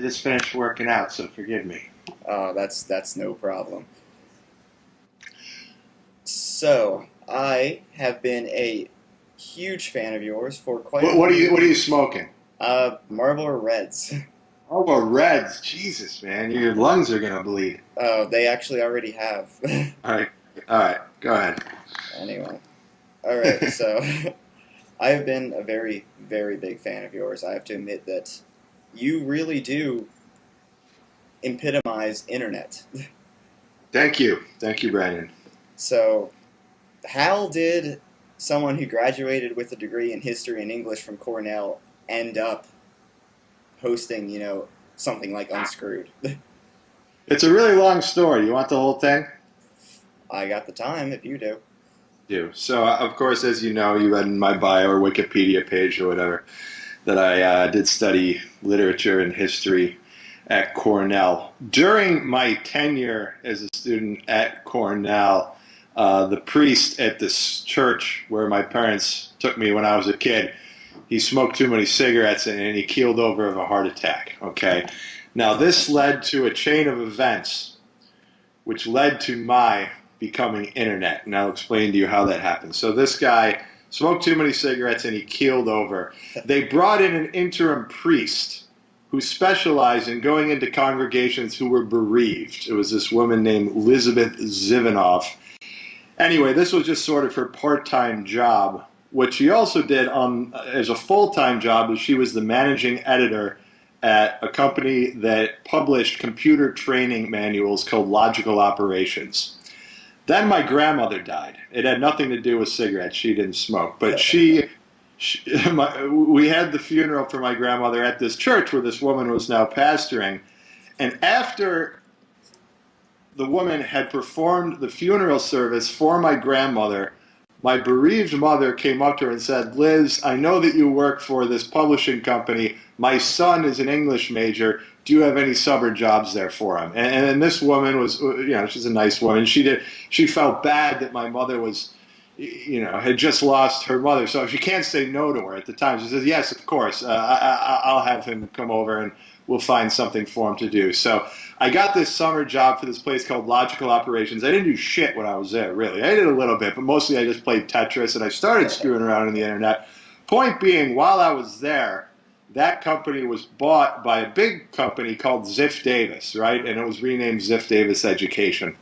I just finished working out, so forgive me. That's no problem. So, I have been a huge fan of yours for quite a What are number you of What are you years. smoking? Marlboro Reds. Oh, well, Reds. Jesus, man, your lungs are gonna bleed. They actually already have. All right, all right, go ahead. Anyway, all right. So, I have been a very, very big fan of yours. I have to admit that you really do epitomize internet. Thank you, Brandon. So, how did someone who graduated with a degree in history and English from Cornell end up hosting, something like Unscrewed? It's a really long story. You want the whole thing? I got the time if you do. Do. So, of course, as you know, you read in my bio or Wikipedia page or whatever that I did study literature and history at Cornell. During my tenure as a student at Cornell, the priest at this church where my parents took me when I was a kid, he smoked too many cigarettes and he keeled over of a heart attack. Okay. Now, this led to a chain of events which led to my becoming internet. And I'll explain to you how that happened. So this guy smoked too many cigarettes and he keeled over. They brought in an interim priest who specialized in going into congregations who were bereaved. It was this woman named Elizabeth Zivanoff. Anyway, this was just sort of her part-time job. What she also did as a full-time job is she was the managing editor at a company that published computer training manuals called Logical Operations. Then my grandmother died. It had nothing to do with cigarettes. She didn't smoke. But we had the funeral for my grandmother at this church where this woman was now pastoring. And after the woman had performed the funeral service for my grandmother, my bereaved mother came up to her and said, "Liz, I know that you work for this publishing company. My son is an English major. Do you have any summer jobs there for him?" And this woman was, she's a nice woman. She felt bad that my mother was, had just lost her mother. So she can't say no to her at the time. She says, "Yes, of course. I'll have him come over and we'll find something for him to do." So I got this summer job for this place called Logical Operations. I didn't do shit when I was there, really. I did a little bit, but mostly I just played Tetris and I started screwing around on the internet. Point being, while I was there, that company was bought by a big company called Ziff Davis, right? And it was renamed Ziff Davis Education.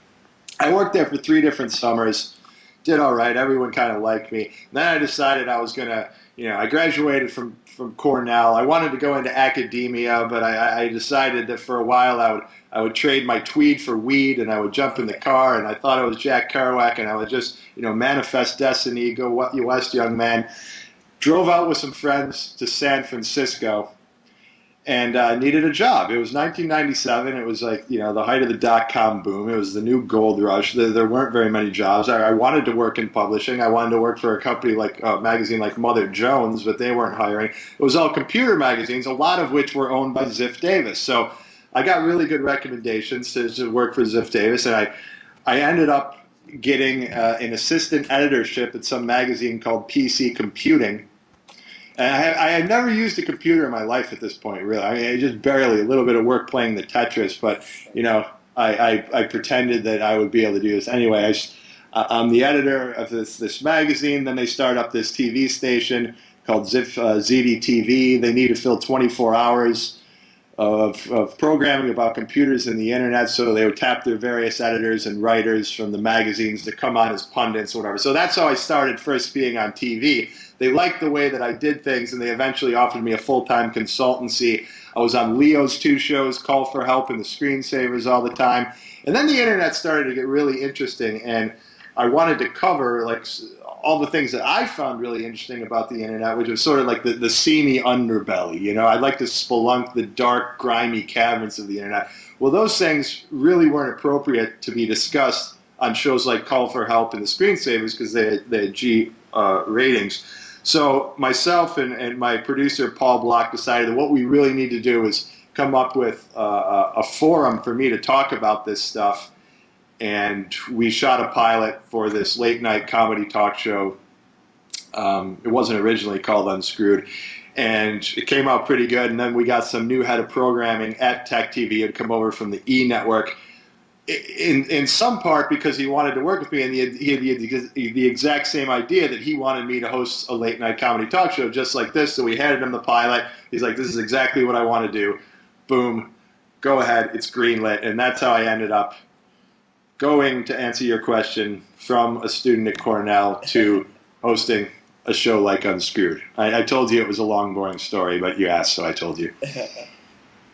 I worked there for 3 different summers, did all right. Everyone kind of liked me. Then I decided I was going to, I graduated from Cornell. I wanted to go into academia, but I decided that for a while I would trade my tweed for weed, and I would jump in the car, and I thought it was Jack Kerouac, and I would just, manifest destiny, go west, young man. Drove out with some friends to San Francisco and needed a job. It was 1997. It was like, the height of the dot-com boom. It was the new gold rush. There weren't very many jobs. I wanted to work in publishing. I wanted to work for a company like a magazine like Mother Jones, but they weren't hiring. It was all computer magazines, a lot of which were owned by Ziff Davis. So I got really good recommendations to work for Ziff Davis, and I ended up getting an assistant editorship at some magazine called PC Computing. And I had never used a computer in my life at this point, really. I mean, just barely, a little bit of work playing the Tetris, but, I pretended that I would be able to do this. Anyway, I'm the editor of this magazine. Then they start up this TV station called ZDTV. They need to fill 24 hours of programming about computers and the internet, so they would tap their various editors and writers from the magazines to come on as pundits or whatever. So that's how I started first being on TV. They liked the way that I did things, and they eventually offered me a full-time consultancy. I was on Leo's 2 shows, Call for Help and the Screensavers all the time. And then the internet started to get really interesting, and I wanted to cover all the things that I found really interesting about the internet, which was sort of like the seamy underbelly. I'd like to spelunk the dark, grimy caverns of the internet. Well, those things really weren't appropriate to be discussed on shows like Call for Help and the Screensavers because they had G ratings. So myself and my producer, Paul Block, decided that what we really need to do is come up with a forum for me to talk about this stuff. And we shot a pilot for this late-night comedy talk show. It wasn't originally called Unscrewed. and it came out pretty good. And then we got some new head of programming at Tech TV who'd come over from the E Network, in some part because he wanted to work with me, and he had the exact same idea that he wanted me to host a late night comedy talk show just like this. So we handed him the pilot. He's like, "This is exactly what I want to do." Boom, go ahead, it's greenlit, and that's how I ended up going, to answer your question, from a student at Cornell to hosting a show like Unscrewed. I told you it was a long, boring story, but you asked, so I told you.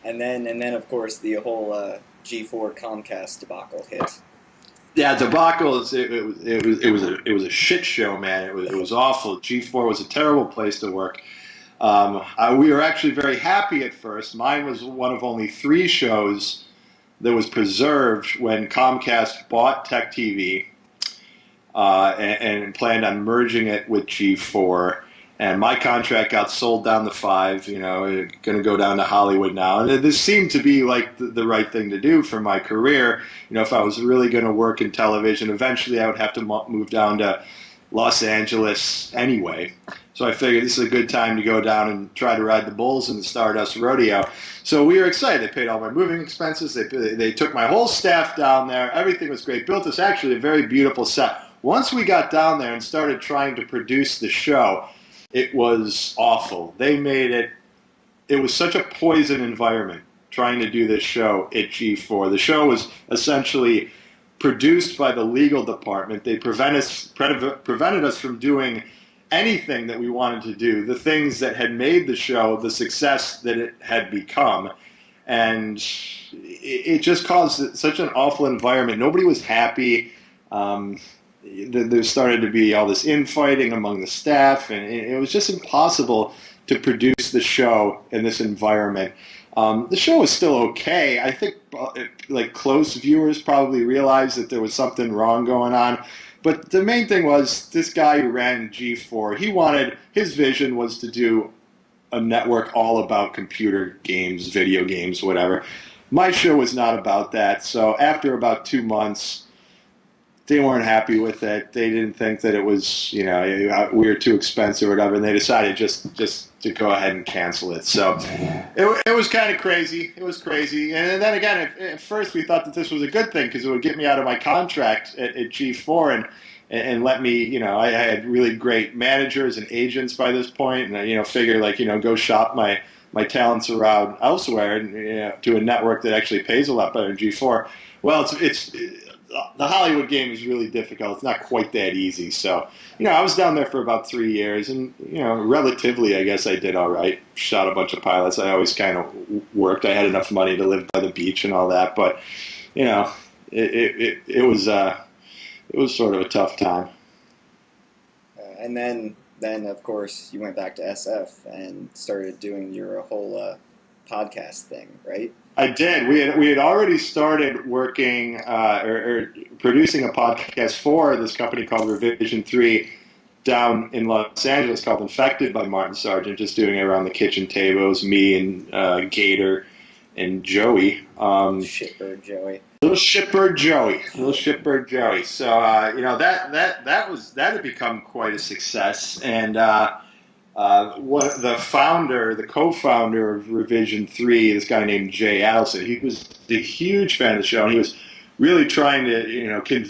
and then of course the whole G4 Comcast debacle hit. Yeah, debacle. It was a shit show, man. It was awful. G4 was a terrible place to work. We were actually very happy at first. Mine was one of only 3 shows that was preserved when Comcast bought Tech TV and planned on merging it with G4. And my contract got sold down to 5, going to go down to Hollywood now. And this seemed to be like the right thing to do for my career. If I was really going to work in television, eventually I would have to move down to Los Angeles anyway. So I figured this is a good time to go down and try to ride the bulls in the Stardust Rodeo. So we were excited. They paid all my moving expenses. They took my whole staff down there. Everything was great. Built us actually a very beautiful set. Once we got down there and started trying to produce the show, it was awful. They made it was such a poison environment trying to do this show at G4. The show was essentially produced by the legal department. They prevented us from doing anything that we wanted to do, the things that had made the show the success that it had become. And it just caused such an awful environment. Nobody was happy. There started to be all this infighting among the staff, and it was just impossible to produce the show in this environment. The show was still okay. I think close viewers probably realized that there was something wrong going on. But the main thing was this guy who ran G4, his vision was to do a network all about computer games, video games, whatever. My show was not about that. So after about 2 months, they weren't happy with it. They didn't think that it was, we were too expensive or whatever, and they decided just to go ahead and cancel it. So it was kind of crazy. It was crazy. And then again, at first we thought that this was a good thing because it would get me out of my contract at G4 and let me, I had really great managers and agents by this point, and I, figure go shop my talents around elsewhere and to a network that actually pays a lot better than G4. Well, it's the Hollywood game is really difficult. It's not quite that easy. So, I was down there for about 3 years, and relatively, I guess I did all right. Shot a bunch of pilots. I always kind of worked. I had enough money to live by the beach and all that, but it was sort of a tough time. And then of course you went back to SF and started doing your whole podcast thing, right? I did. We had already started working or producing a podcast for this company called Revision 3 down in Los Angeles called Infected by Martin Sargent, just doing it around the kitchen tables, me and Gator and Joey. Shitbird Joey. Little shitbird Joey. So that had become quite a success, and the co-founder of Revision 3, this guy named Jay Adelson, he was a huge fan of the show, and he was really trying to convince